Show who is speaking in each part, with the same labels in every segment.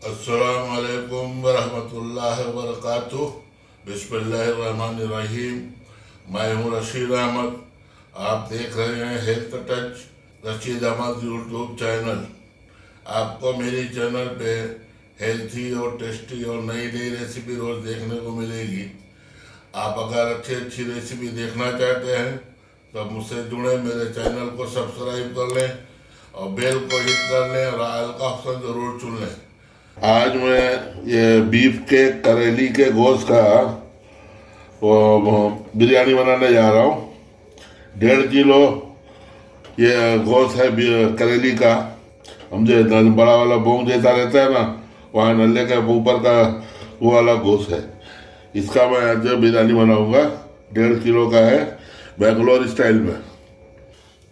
Speaker 1: अस्सलामुअलैकुम वरहमतुल्लाहि वबरकातुह। बिस्मिल्लाहिर्रहमानिर्रहीम। मैं हूँ रशीद अहमद। आप देख रहे हैं health touch Rashid Ahmed YouTube channel. आपको मेरी चैनल पे हेल्थी और टेस्टी और नई नई रेसिपी रोज़ देखने को मिलेगी। आप अगर अच्छी अच्छी रेसिपी देखना चाहते हैं तो मुझसे जुड़े, मेरे चैनल को सब्सक्राइब कर लें और बेल को हिट कर लें और आल का ऑप्शन ज़रूर चुन लें। आज मैं ये बीफ के करेली के गोश्त का वो बिरयानी बनाने जा रहा हूँ। 1.5 किलो ये गोश्त है करेली का। हम जो बड़ा वाला बोंग जैसा रहता है ना, वहाँ नल्ले के ऊपर का वो वाला गोश्त है। इसका मैं आज बिरयानी बनाऊंगा। 1.5 किलो का है, बेंगलोर स्टाइल में।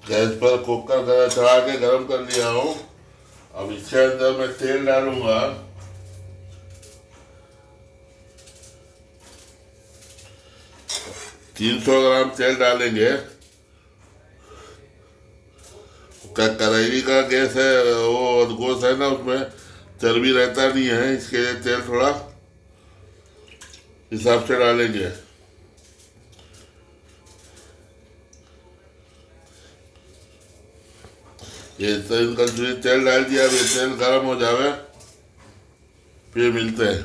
Speaker 1: गैस पर कुकर चढ़ा के गर्म कर लिया हूँ। अब इसके अंदर मैं तेल डालूंगा। 300 ग्राम तेल डालेंगे। करेली का गैस है, वो गोश्त है ना, उसमें चर्बी रहता नहीं है, इसके लिए तेल थोड़ा हिसाब से डालेंगे। ये तेल डाल दिया। अभी तेल गर्म हो जावे फिर मिलते हैं।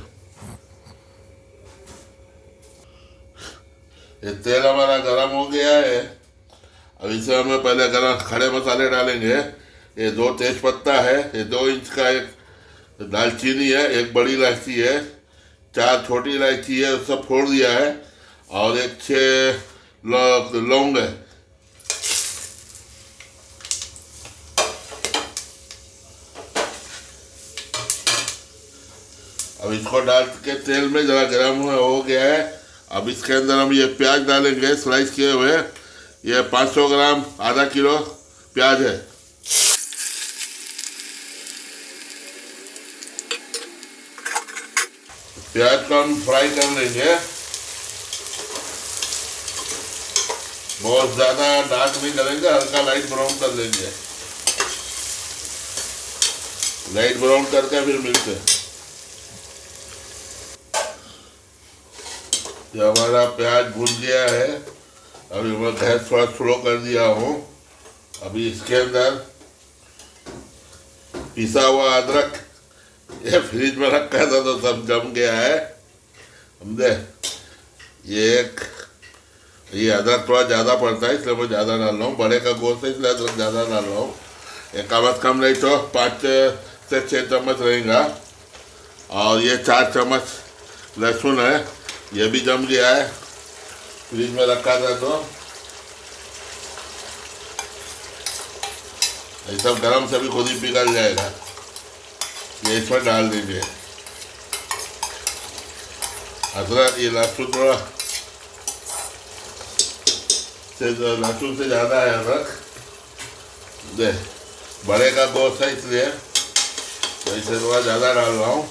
Speaker 1: ये तेल हमारा गर्म हो गया है। अब इसे हमें पहले गरम खड़े मसाले डालेंगे। ये 2 तेज पत्ता है, ये 2 इंच का एक दालचीनी है, एक बड़ी इलायची है, 4 छोटी इलायची है, सब फोड़ दिया है, और एक 6 लौंग है। अब इसको डाल के तेल में जरा गर्म हो गया है। अब इसके अंदर हम ये प्याज डालेंगे, स्लाइस किए हुए। ये 500 ग्राम, आधा किलो प्याज है। प्याज को हम फ्राई कर लेंगे। बहुत ज़्यादा डार्क नहीं करेंगे, हल्का लाइट ब्राउन कर लेंगे। लाइट ब्राउन करके फिर मिलते हैं। ये हमारा प्याज भून गया है। अभी मैं गैस थोड़ा स्लो कर दिया हूँ। अभी इसके अंदर पिसा हुआ अदरक, ये फ्रिज में रखा था तो सब जम गया है, समझे। ये अदरक थोड़ा ज़्यादा पड़ता है, इसलिए मैं ज़्यादा डाल रहा हूँ। बड़े का गोश्त है इसलिए अदरक ज़्यादा डाल रहा हूँ। ये कम से कम नहीं तो 5 से 6 चम्मच रहेगा। और ये 4 चम्मच लहसुन है, ये भी जम गया है, फ्रिज में रखा था तो। ये सब गरम से भी खुद ही पिघल जाएगा। ये इसमें डाल दीजिए अदरक। ये लहसुन थोड़ा लहसुन से ज़्यादा है अदरक। दे बड़े का गोश्त है इसलिए तो इसे थोड़ा ज़्यादा डाल रहा हूँ।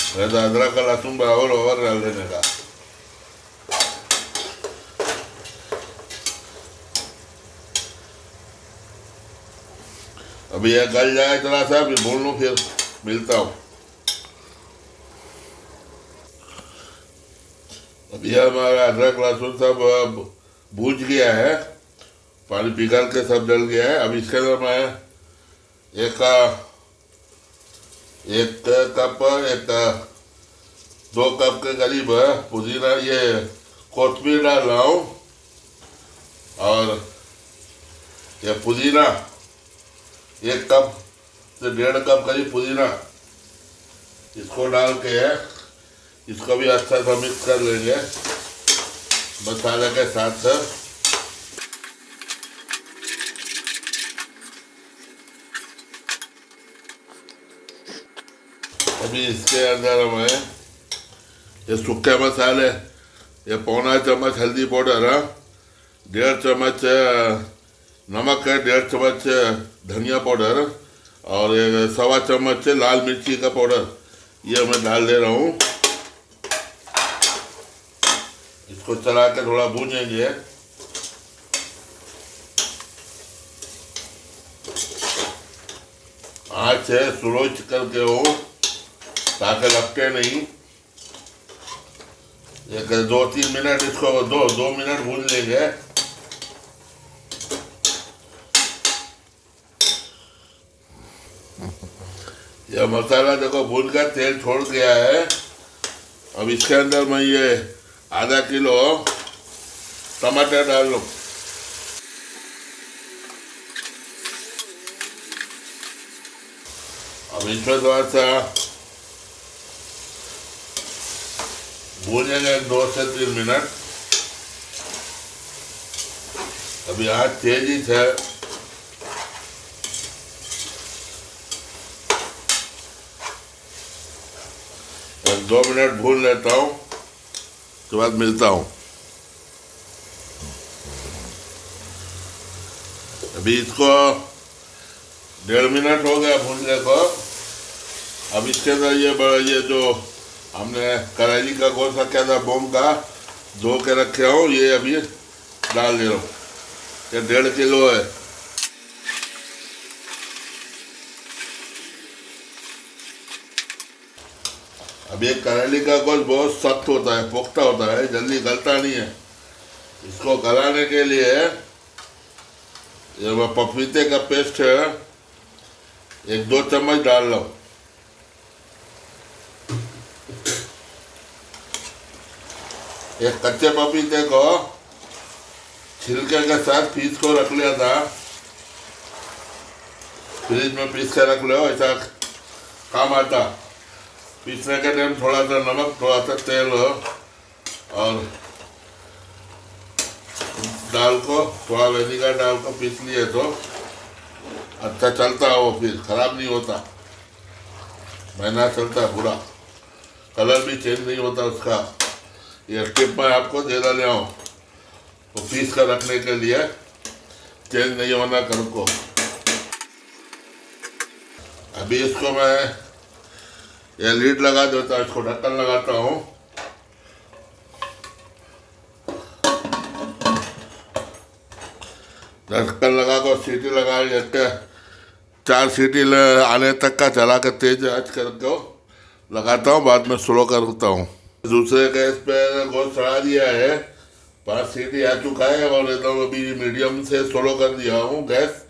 Speaker 1: तो अदरक का लहसुन बराबर ओवर डाल देने का। अभी यह गल जाए थोड़ा सा, फिर भून लूँ, फिर मिलता हूँ। अभी हमारा अदरक लहसुन सब भूज गया है, पानी पिघल के सब जल गया है। अब इसके अंदर मैं एक कप 2 कप के करीब पुदीना, ये कोथमीर डाल रहा हूँ। और ये पुदीना 1 कप से 1.5 कप करीब पुदीना, इसको डाल के इसको भी अच्छा सा मिक्स कर लेंगे मसाले के साथ साथ। अभी इसके अंदर हमें ये सूखे मसाले, ये 1.25 चम्मच हल्दी पाउडर है, 1.5 चम्मच नमक है, 1.5 चम्मच धनिया पाउडर, और 1.25 चम्मच लाल मिर्ची का पाउडर, ये मैं डाल दे रहा हूँ। इसको चला के थोड़ा भूनेंगे। आँच है स्लो करके हो ताकि लपटे नहीं। एक 2-3 मिनट इसको 2 मिनट भून लेंगे। यह मसाला देखो भून कर तेल छोड़ गया है। अब इसके अंदर मैं ये आधा किलो टमाटर डाल लूँ। अब इसमें थोड़ा सा भूनेंगे 2 से 3 मिनट। अभी आँच तेज ही है। 2 मिनट भून लेता हूँ, उसके बाद मिलता हूँ। अभी इसको 1.5 मिनट हो गया भूनने को। अब इसके अंदर ये जो हमने करेली का गोश्त रखा था बोम का, धो के रखे हूँ, ये अभी डाल दे रहा हूँ। ये 1.5 किलो है। अब ये करेली का गोश्त बहुत सख्त होता है, पुख्ता होता है, जल्दी गलता नहीं है। इसको गलाने के लिए ये पपीते का पेस्ट है, 1-2 चम्मच डाल लो। एक कच्चे पपीते को छिलके के साथ पीस को रख लिया था, फ्रिज में पीस के रख लो, ऐसा काम आता। पीसने के टाइम थोड़ा सा नमक, थोड़ा सा तेल और दाल को थोड़ा विनेगर डाल को पीस लिए तो अच्छा चलता है, वो फिर खराब नहीं होता, महीना चलता है पूरा, कलर भी चेंज नहीं होता उसका। ये टिप मैं आपको दे डाले हूँ, तो पीस कर रखने के लिए, चेंज नहीं होना कलर को। अभी इसको मैं ये लीड लगा देता हूँ, इसको ढक्कन लगाता हूँ। ढक्कन लगा कर सीटी लगा के 4 सीटी आने तक का चला कर तेज आंच करके लगाता हूँ, बाद में स्लो करता हूँ। दूसरे गैस पे गोश्त चढ़ा दिया है, 5 सीटी आ चुका है और एकदम अभी मीडियम से स्लो कर दिया हूँ गैस।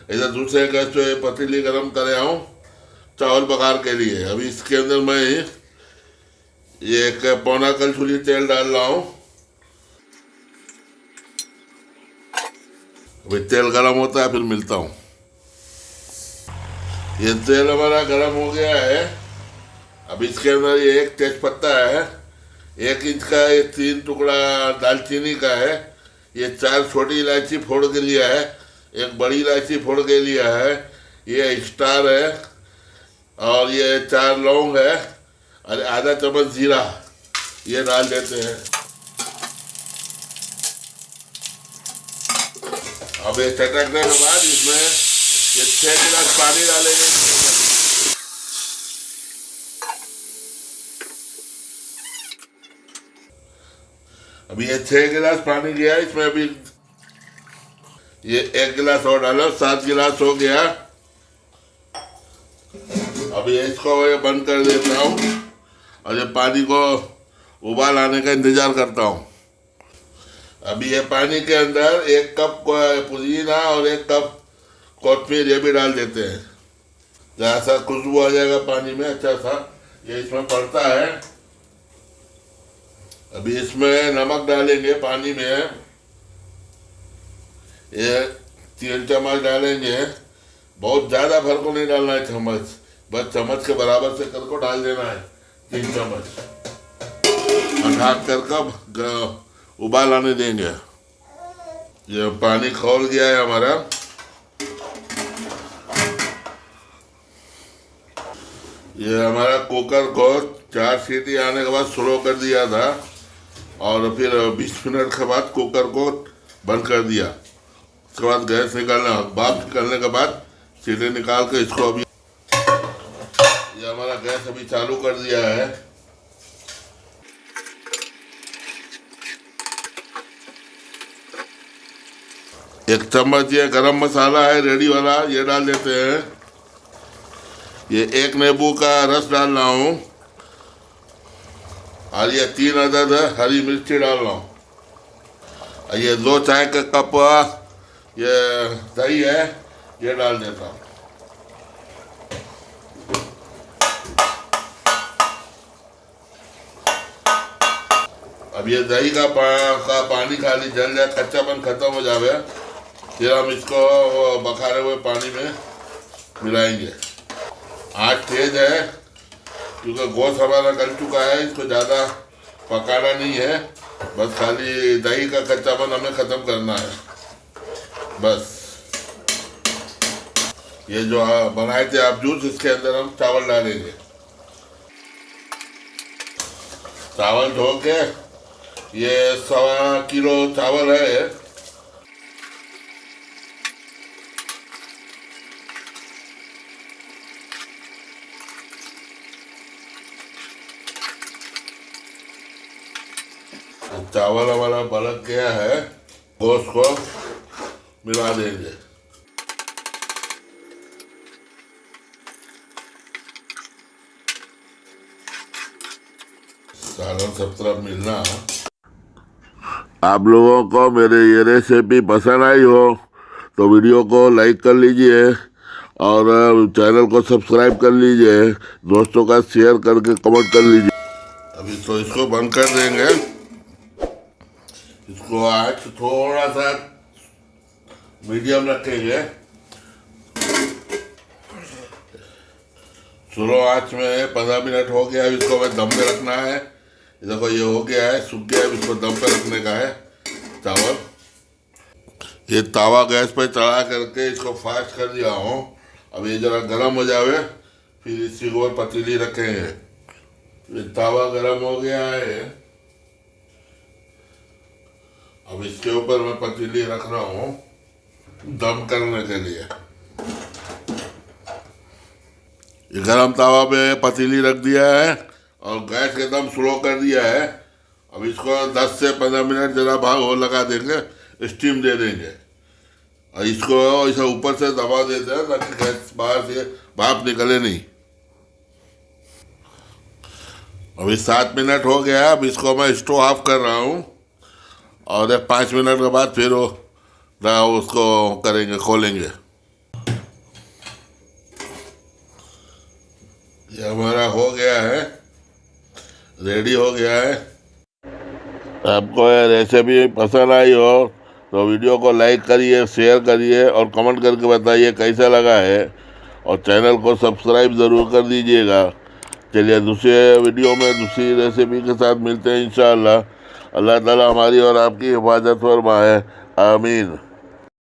Speaker 1: इधर दूसरे गैस पे पतीली गरम करे हूँ चावल पकार के लिए। अभी इसके अंदर मैं ये 1 कलछुली तेल डाल रहा हूँ। अभी तेल गरम होता है, फिर मिलता हूँ। ये तेल हमारा गरम हो गया है। अब इसके अंदर ये 1 तेज पत्ता है, 1 इंच का ये 3 टुकड़ा दालचीनी का है, ये 4 छोटी इलायची फोड़ के लिया है, 1 बड़ी इलायची फोड़ के लिया है, ये स्टार है और ये 4 लौंग है और आधा चम्मच जीरा, ये डाल देते हैं। अब ये चटकने के बाद इसमें ये 6 गिलास पानी डालेंगे। अभी ये 6 गिलास पानी गया, इसमें अभी ये 1 गिलास और डालो, 7 गिलास हो गया। अभी इसको ये बंद कर देता हूँ और ये पानी को उबाल आने का इंतज़ार करता हूँ। अभी ये पानी के अंदर 1 कप पुदीना और 1 कप कोथमीर ये भी डाल देते हैं, जहाँ सा खुशबू आ जाएगा पानी में अच्छा सा, ये इसमें पड़ता है। अभी इसमें नमक डालेंगे पानी में, ये 3 चम्मच डालेंगे, बहुत ज़्यादा भर को नहीं डालना है चम्मच, बस चम्मच के बराबर से कर को डाल देना है 3 चम्मच। ढक कर कब उबाल आने देंगे। ये पानी खौल गया है हमारा। ये हमारा कुकर को 4 सीटी आने के बाद स्लो कर दिया था और फिर 20 मिनट के बाद कुकर को बंद कर दिया। उसके बाद गैस निकालना, भाप निकालने के बाद सीटी निकाल के इसको अभी ये हमारा गैस अभी चालू कर दिया है। एक चम्मच ये गरम मसाला है रेडी वाला, ये डाल देते हैं। ये 1 नींबू का रस डाल रहा हूँ और ये 3 अदद हरी मिर्ची डाल रहा हूँ। और ये 2 चाय का कप ये दही है, ये डाल देता हूँ। अब ये दही का पानी खाली जल जाए, कच्चापन खत्म हो जावे, फिर हम इसको बखारे हुए पानी में मिलाएंगे। आँच तेज है क्योंकि गोश्त हमारा गल चुका है, इसको ज़्यादा पकाना नहीं है, बस खाली दही का कच्चापन हमें ख़त्म करना है बस। ये जो बनाए थे आप जूस, इसके अंदर हम चावल डालेंगे। चावल धो के, ये 1.25 किलो चावल है। चावल हमारा पलक गया है, गोश्त को मिला देंगे। सालन सब तरफ मिलना। आप लोगों को मेरे ये रेसिपी पसंद आई हो तो वीडियो को लाइक कर लीजिए और चैनल को सब्सक्राइब कर लीजिए, दोस्तों का शेयर करके कमेंट कर लीजिए। अभी तो इसको बंद कर देंगे। इसको आँच थोड़ा सा मीडियम रखेंगे। स्लो आँच में 15 मिनट हो गया। इसको हमें दम पे रखना है। देखो ये हो गया है, सूख गया है, इसको दम पे रखने का है चावल। ये तावा गैस पे चढ़ा करके इसको फास्ट कर दिया हूँ। अब ये जरा गर्म हो जावे, फिर इसकी ऊपर पतीली रखेंगे। ये तावा गर्म हो गया है, अब इसके ऊपर मैं पतीली रख रहा हूँ दम करने के लिए। ये गरम तावा पे पतीली रख दिया है और गैस एकदम स्लो कर दिया है। अब इसको 10 से 15 मिनट जरा भाग हो लगा देंगे, स्टीम दे देंगे। और इसको ऐसा ऊपर से दबा देते हैं ताकि गैस बाहर से भाप निकले नहीं। अभी 7 मिनट हो गया। अब इसको मैं स्टोव ऑफ कर रहा हूँ और 5 मिनट के बाद फिर उसको करेंगे, खोलेंगे। ये हमारा हो गया है, रेडी हो गया है। आपको ये रेसिपी पसंद आई हो तो वीडियो को लाइक करिए, शेयर करिए और कमेंट करके बताइए कैसा लगा है, और चैनल को सब्सक्राइब ज़रूर कर दीजिएगा। चलिए दूसरे वीडियो में दूसरी रेसिपी के साथ मिलते हैं इंशाअल्लाह। अल्लाह ताला हमारी और आपकी हिफाजत फरमाए, आमीन।